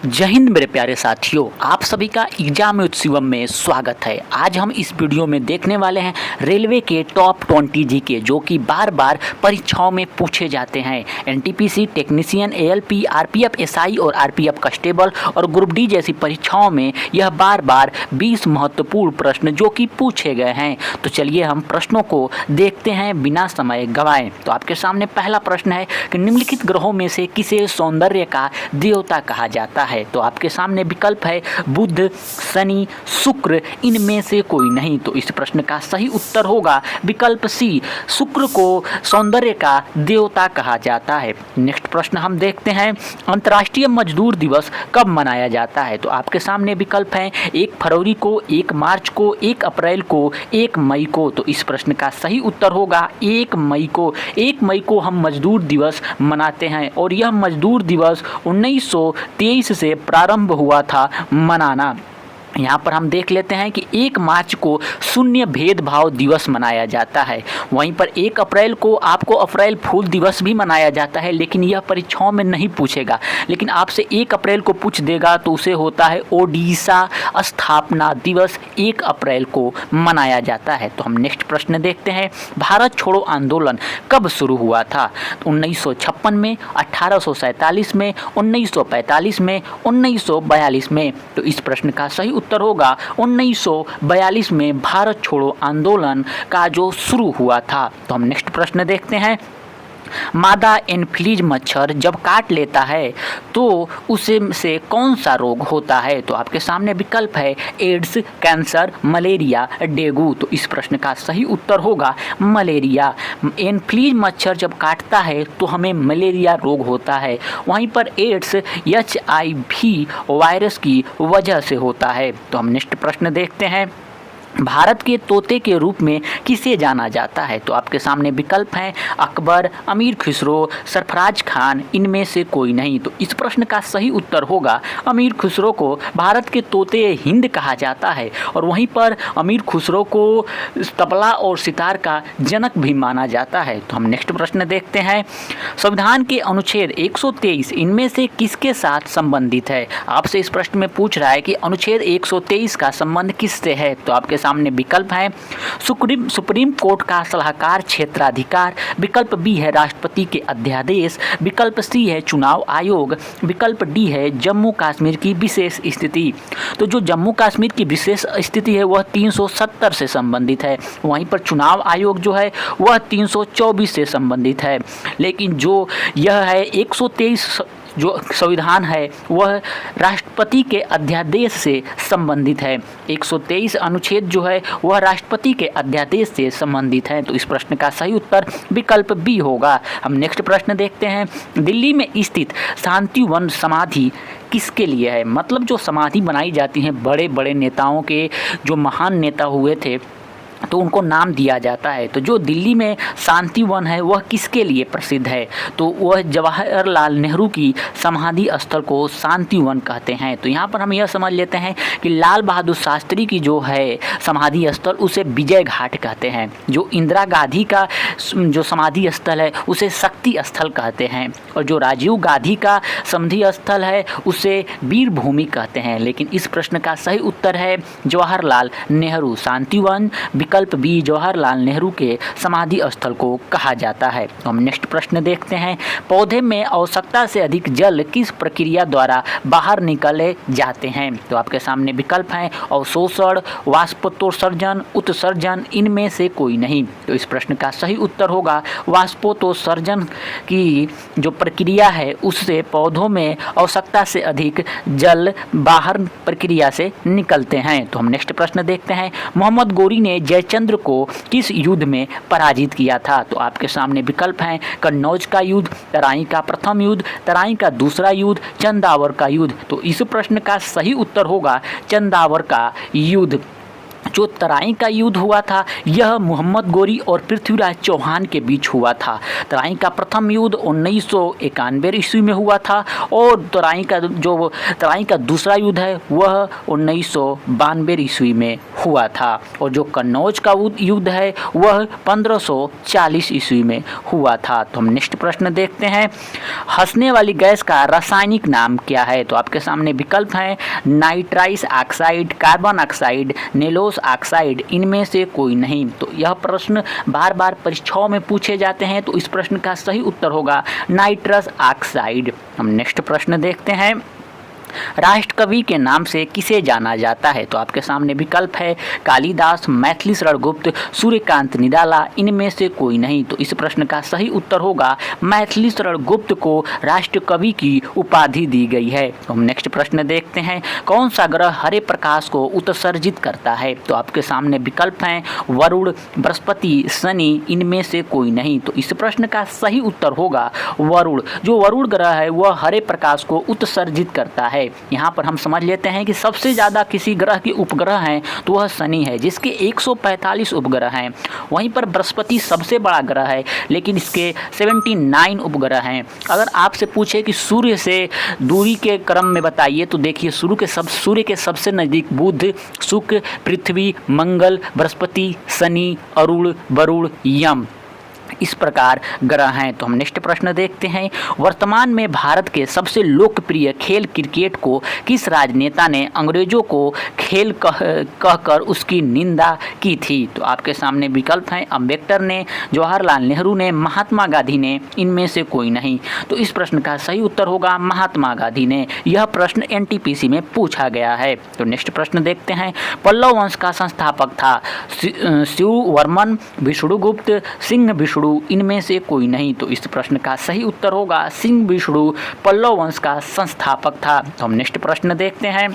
जय हिंद मेरे प्यारे साथियों, आप सभी का एग्जाम उत्सवम में स्वागत है। आज हम इस वीडियो में देखने वाले हैं रेलवे के टॉप 20 जीके जो कि बार बार परीक्षाओं में पूछे जाते हैं। NTPC, technician, ALP, RPF SI और आरपीएफ कांस्टेबल और ग्रुप डी जैसी परीक्षाओं में यह बार बार 20 महत्वपूर्ण प्रश्न जो कि पूछे गए हैं। तो चलिए हम प्रश्नों को देखते हैं बिना समय गंवाए। तो आपके सामने पहला प्रश्न है कि निम्नलिखित ग्रहों में से किसे सौंदर्य का देवता कहा जाता है। तो आपके सामने विकल्प है बुध, शनि, शुक्र, इनमें से कोई नहीं। तो इस प्रश्न का सही उत्तर होगा विकल्प सी, शुक्र को सौंदर्य का देवता कहा जाता है। नेक्स्ट प्रश्न हम देखते हैं, अंतर्राष्ट्रीय मजदूर दिवस कब मनाया जाता है। तो आपके सामने विकल्प हैं 1 फरवरी को, 1 मार्च को, 1 अप्रैल को, 1 मई को। तो इस प्रश्न का सही उत्तर होगा 1 मई को। 1 मई को हम मजदूर दिवस मनाते हैं और यह मजदूर दिवस 1923 से प्रारंभ हुआ था मनाना। यहाँ पर हम देख लेते हैं कि 1 मार्च को शून्य भेदभाव दिवस मनाया जाता है। वहीं पर 1 अप्रैल को आपको अप्रैल फूल दिवस भी मनाया जाता है, लेकिन यह परीक्षाओं में नहीं पूछेगा। लेकिन आपसे 1 अप्रैल को पूछ देगा तो उसे होता है ओडिशा स्थापना दिवस, 1 अप्रैल को मनाया जाता है। तो हम नेक्स्ट प्रश्न देखते हैं, भारत छोड़ो आंदोलन कब शुरू हुआ था। 1956 में, 1847 में, 1945 में, 1942 में। तो इस प्रश्न का सही उत्तर होगा 1942 में भारत छोड़ो आंदोलन का जो शुरू हुआ था। तो हम नेक्स्ट प्रश्न देखते हैं, मादा एनफ्लीज मच्छर जब काट लेता है तो उसे से कौन सा रोग होता है। तो आपके सामने विकल्प है एड्स, कैंसर, मलेरिया, डेंगू। तो इस प्रश्न का सही उत्तर होगा मलेरिया। एनफ्लीज मच्छर जब काटता है तो हमें मलेरिया रोग होता है। वहीं पर एड्स HIV वायरस की वजह से होता है। तो हम नेक्स्ट प्रश्न देखते हैं, भारत के तोते के रूप में किसे जाना जाता है। तो आपके सामने विकल्प हैं अकबर, अमीर खुसरो, सरफराज खान, इनमें से कोई नहीं। तो इस प्रश्न का सही उत्तर होगा अमीर खुसरो को भारत के तोते हिंद कहा जाता है। और वहीं पर अमीर खुसरो को तबला और सितार का जनक भी माना जाता है। तो हम नेक्स्ट प्रश्न देखते हैं, संविधान के अनुच्छेद 123 इनमें से किसके साथ संबंधित है। आपसे इस प्रश्न में पूछ रहा है कि अनुच्छेद 123 का संबंध किससे है। तो आपके सामने विकल्प है सुप्रीम कोर्ट का सलाहकार क्षेत्राधिकार, विकल्प बी है राष्ट्रपति के अध्यादेश, विकल्प सी है चुनाव आयोग, विकल्प डी है जम्मू कश्मीर की विशेष स्थिति। तो जो जम्मू कश्मीर की विशेष स्थिति है वह 370 से संबंधित है। वहीं पर चुनाव आयोग जो है वह 324 से संबंधित है। लेकिन जो यह है 123 जो संविधान है वह राष्ट्रपति के अध्यादेश से संबंधित है। 123 अनुच्छेद जो है वह राष्ट्रपति के अध्यादेश से संबंधित है। तो इस प्रश्न का सही उत्तर विकल्प बी होगा। हम नेक्स्ट प्रश्न देखते हैं, दिल्ली में स्थित शांतिवन समाधि किसके लिए है। मतलब जो समाधि बनाई जाती हैं बड़े बड़े नेताओं के, जो महान नेता हुए थे तो उनको नाम दिया जाता है। तो जो दिल्ली में शांतिवन है वह किसके लिए प्रसिद्ध है। तो वह जवाहरलाल नेहरू की समाधि स्थल को शांतिवन कहते हैं। तो यहाँ पर हम यह समझ लेते हैं कि लाल बहादुर शास्त्री की जो है समाधि स्थल उसे विजय घाट कहते हैं। जो इंदिरा गांधी का जो समाधि स्थल है उसे शक्ति स्थल कहते हैं। और जो राजीव गांधी का समाधि स्थल है उसे वीर भूमि कहते हैं। लेकिन इस प्रश्न का सही उत्तर है जवाहरलाल नेहरू। शांतिवन विकल्प बी जवाहरलाल नेहरू के समाधि स्थल को कहा जाता है। तो हम नेक्स्ट प्रश्न देखते हैं, पौधे में आवश्यकता से अधिक जल किस प्रक्रिया द्वारा बाहर निकाले जाते हैं। तो आपके सामने विकल्प हैं अवशोषण, वाष्पोत्सर्जन, उत्सर्जन, इनमें से कोई नहीं। तो इस प्रश्न का सही उत्तर होगा वाष्पोत्सर्जन की जो प्रक्रिया है उससे पौधों में आवश्यकता से अधिक जल बाहर प्रक्रिया से निकलते हैं। तो हम नेक्स्ट प्रश्न देखते हैं, मोहम्मद गोरी ने जयचंद्र को किस युद्ध में पराजित किया था। तो आपके सामने विकल्प हैं कन्नौज का युद्ध, तराई का प्रथम युद्ध, तराई का दूसरा युद्ध, चंदावर का युद्ध। तो इस प्रश्न का सही उत्तर होगा चंदावर का युद्ध। जो तराई का युद्ध हुआ था यह मोहम्मद गोरी और पृथ्वीराज चौहान के बीच हुआ था। तराई का प्रथम युद्ध 1991 ईस्वी में हुआ था और तराई का दूसरा युद्ध है वह 1992 ईस्वी में हुआ था और जो कन्नौज का युद्ध है वह 1540 ईस्वी में हुआ था। तो हम नेक्स्ट प्रश्न देखते हैं, हंसने वाली गैस का रासायनिक नाम क्या है? तो आपके सामने विकल्प हैं नाइट्रस ऑक्साइड, कार्बन ऑक्साइड, नेलोस ऑक्साइड, इनमें से कोई नहीं। तो यह प्रश्न बार बार परीक्षाओं में पूछे जाते हैं, तो इस प्रश्न का सही उत्तर होगा नाइट्रस ऑक्साइड। हम नेक्स्ट प्रश्न देखते हैं, राष्ट्रकवि के नाम से किसे जाना जाता है? तो आपके सामने विकल्प है कालिदास, मैथिली शरण गुप्त, सूर्यकांत निराला, इनमें से कोई नहीं। तो इस प्रश्न का सही उत्तर होगा मैथिली शरण गुप्त को राष्ट्रकवि की उपाधि दी गई है। तो हम नेक्स्ट प्रश्न देखते हैं, कौन सा ग्रह हरे प्रकाश को उत्सर्जित करता है? तो आपके सामने विकल्प हैं वरुण, बृहस्पति, शनि, इनमें से कोई नहीं। तो इस प्रश्न का सही उत्तर होगा वरुण। जो वरुण ग्रह है वह हरे प्रकाश को उत्सर्जित करता है। यहाँ पर हम समझ लेते हैं कि सबसे ज़्यादा किसी ग्रह के उपग्रह हैं तो वह शनि है जिसके 145 उपग्रह हैं। वहीं पर बृहस्पति सबसे बड़ा ग्रह है लेकिन इसके 79 उपग्रह हैं। अगर आपसे पूछे कि सूर्य से दूरी के क्रम में बताइए तो देखिए सूर्य के सबसे नज़दीक बुध, शुक्र, पृथ्वी, मंगल, बृहस्पति, शनि, अरुण, वरुण, यम, इस प्रकार ग्रह हैं। तो हम नेक्स्ट प्रश्न देखते हैं, वर्तमान में भारत के सबसे लोकप्रिय खेल क्रिकेट को किस राजनेता ने अंग्रेजों को खेल कहकर उसकी निंदा की थी? तो आपके सामने विकल्प हैं अम्बेडकर ने, जवाहरलाल नेहरू ने, महात्मा गांधी ने, इनमें से कोई नहीं। तो इस प्रश्न का सही उत्तर होगा महात्मा गांधी ने। यह प्रश्न एनटीपीसी में पूछा गया है। तो नेक्स्ट प्रश्न देखते हैं, पल्लव वंश का संस्थापक था शिववर्मन, विष्णुगुप्त, सिंह विष्णु, इनमें से कोई नहीं। तो इस प्रश्न का सही उत्तर होगा सिंह विष्णु पल्लव वंश का संस्थापक था। तो हम नेक्स्ट प्रश्न देखते हैं,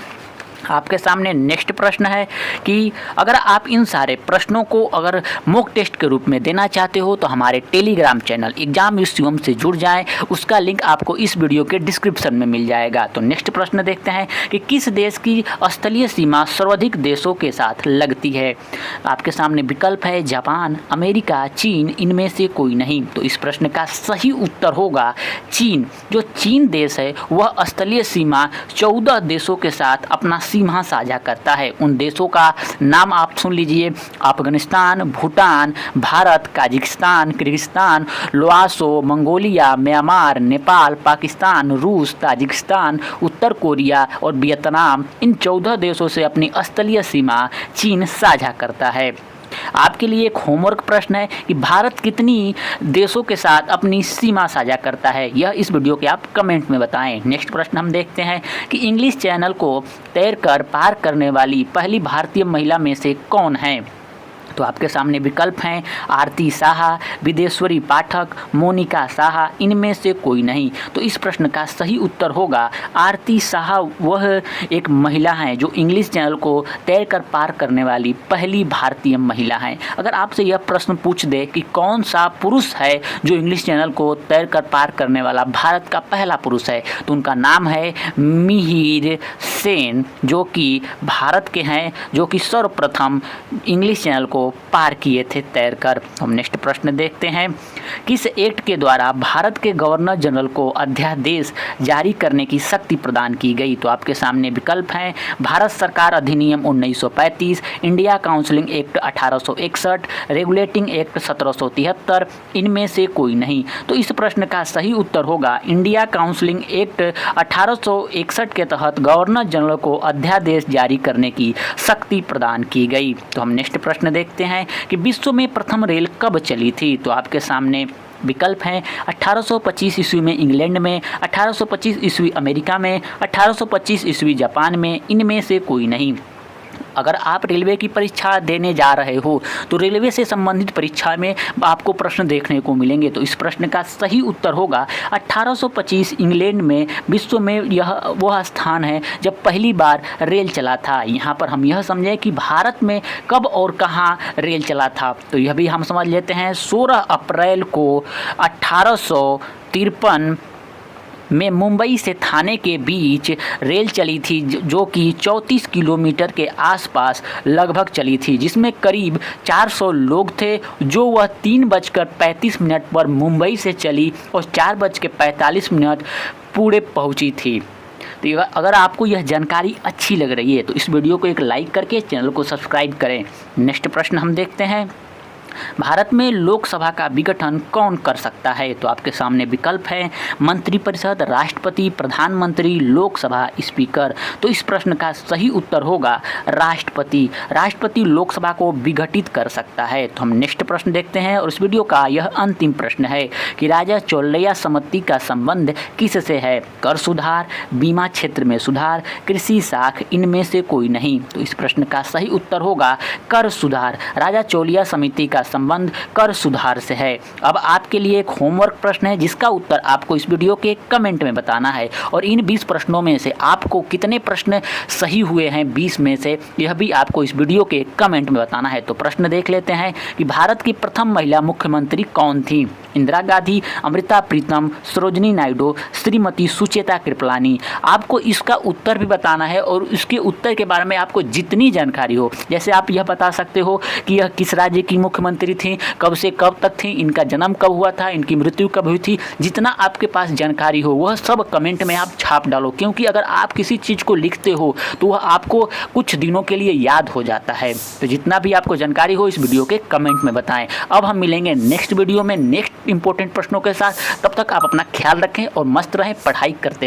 आपके सामने नेक्स्ट प्रश्न है कि अगर आप इन सारे प्रश्नों को अगर मॉक टेस्ट के रूप में देना चाहते हो तो हमारे Telegram channel exam with Shivam से जुड़ जाएं, उसका लिंक आपको इस वीडियो के डिस्क्रिप्शन में मिल जाएगा। तो नेक्स्ट प्रश्न देखते हैं कि किस देश की स्थलीय सीमा सर्वाधिक देशों के साथ लगती है? आपके सामने विकल्प है जापान, अमेरिका, चीन, इनमें से कोई नहीं। तो इस प्रश्न का सही उत्तर होगा चीन। जो चीन देश है वह स्थलीय सीमा 14 देशों के साथ अपना सीमा साझा करता है। उन देशों का नाम आप सुन लीजिए, Afghanistan, Bhutan, Bharat, Kazakhstan, Kyrgyzstan, Laos, Mongolia, Myanmar, Nepal, Pakistan, रूस, ताजिकिस्तान, उत्तर कोरिया और वियतनाम। इन 14 देशों से अपनी स्थलीय सीमा चीन साझा करता है। आपके लिए एक होमवर्क प्रश्न है कि भारत कितनी देशों के साथ अपनी सीमा साझा करता है, यह इस वीडियो के आप कमेंट में बताएं। नेक्स्ट प्रश्न हम देखते हैं कि इंग्लिश चैनल को तैरकर पार करने वाली पहली भारतीय महिला में से कौन है? तो आपके सामने विकल्प हैं आरती साहा, विदेश्वरी पाठक, मोनिका साहा, इनमें से कोई नहीं। तो इस प्रश्न का सही उत्तर होगा आरती साहा। वह एक महिला हैं जो इंग्लिश चैनल को तैरकर पार करने वाली पहली भारतीय महिला हैं। अगर आपसे यह प्रश्न पूछ दे कि कौन सा पुरुष है जो इंग्लिश चैनल को तैरकर पार करने वाला भारत का पहला पुरुष है, तो उनका नाम है मिहिर सेन, जो कि भारत के हैं, जो कि सर्वप्रथम इंग्लिश चैनल को पार किए थे तैरकर। हम नेक्स्ट प्रश्न देखते हैं, किस एक्ट के द्वारा भारत के गवर्नर जनरल को अध्यादेश जारी करने की शक्ति प्रदान की गई? तो आपके सामने विकल्प हैं भारत सरकार अधिनियम 1935, India counselling act 1861, regulating act 1773, इनमें से कोई नहीं। तो इस प्रश्न का सही उत्तर होगा इंडिया काउंसिलिंग एक्ट 1861 के तहत गवर्नर जनरल को अध्यादेश जारी करने की शक्ति प्रदान की गई। तो हम नेक्स्ट प्रश्न देखते हैं कि विश्व में प्रथम रेल कब चली थी? तो आपके सामने विकल्प हैं 1825 ईस्वी में इंग्लैंड में, 1825 ईस्वी अमेरिका में, 1825 ईस्वी जापान में, इनमें से कोई नहीं। अगर आप रेलवे की परीक्षा देने जा रहे हो तो रेलवे से संबंधित परीक्षा में आपको प्रश्न देखने को मिलेंगे। तो इस प्रश्न का सही उत्तर होगा 1825 इंग्लैंड में विश्व में यह वह स्थान है जब पहली बार रेल चला था। यहाँ पर हम यह समझें कि भारत में कब और कहाँ रेल चला था, तो यह भी हम समझ लेते हैं 16 अप्रैल को 1853 में मुंबई से थाने के बीच रेल चली थी, जो कि 34 किलोमीटर के आसपास लगभग चली थी, जिसमें करीब 400 लोग थे, जो वह 3:35 पर मुंबई से चली और 4:45 पूरे पहुंची थी। तो अगर आपको यह जानकारी अच्छी लग रही है तो इस वीडियो को एक लाइक करके चैनल को सब्सक्राइब करें। नेक्स्ट प्रश्न हम देखते हैं, भारत में लोकसभा का विघटन कौन कर सकता है? तो आपके सामने विकल्प है मंत्रिपरिषद, राष्ट्रपति, प्रधानमंत्री, लोकसभा स्पीकर। तो इस प्रश्न का सही उत्तर होगा राष्ट्रपति। राष्ट्रपति लोकसभा को विघटित कर सकता है। तो हम नेक्स्ट प्रश्न देखते हैं और इस वीडियो का यह अंतिम प्रश्न है कि राजा चौलैया समिति का संबंध किससे है? कर सुधार, बीमा क्षेत्र में सुधार, कृषि साख, इनमें से कोई नहीं। तो इस प्रश्न का सही उत्तर होगा कर सुधार। राजा चौलैया समिति का संबंध कर सुधार से है। अब आपके लिए एक होमवर्क प्रश्न है, जिसका उत्तर आपको इस वीडियो के कमेंट में बताना है और इन 20 प्रश्नों में से आपको कितने प्रश्न सही हुए हैं 20 में से, यह भी आपको इस वीडियो के कमेंट में बताना है। तो प्रश्न देख लेते हैं कि भारत की प्रथम महिला मुख्यमंत्री कौन थी? इंदिरा गांधी, अमृता प्रीतम, सरोजिनी नायडू, श्रीमती सुचेता कृपलानी। आपको इसका उत्तर भी बताना है और इसके उत्तर के बारे में आपको जितनी जानकारी हो, जैसे आप यह बता सकते हो कि यह किस राज्य की मुख्यमंत्री थी, कब से कब तक थी, इनका जन्म कब हुआ था, इनकी मृत्यु कब हुई थी, जितना आपके पास जानकारी हो वह सब कमेंट में आप छाप डालो, क्योंकि अगर आप किसी चीज़ को लिखते हो तो वह आपको कुछ दिनों के लिए याद हो जाता है। तो जितना भी आपको जानकारी हो इस वीडियो के कमेंट में बताएं। अब हम मिलेंगे नेक्स्ट वीडियो में नेक्स्ट इंपॉर्टेंट प्रश्नों के साथ। तब तक आप अपना ख्याल रखें और मस्त रहें, पढ़ाई करते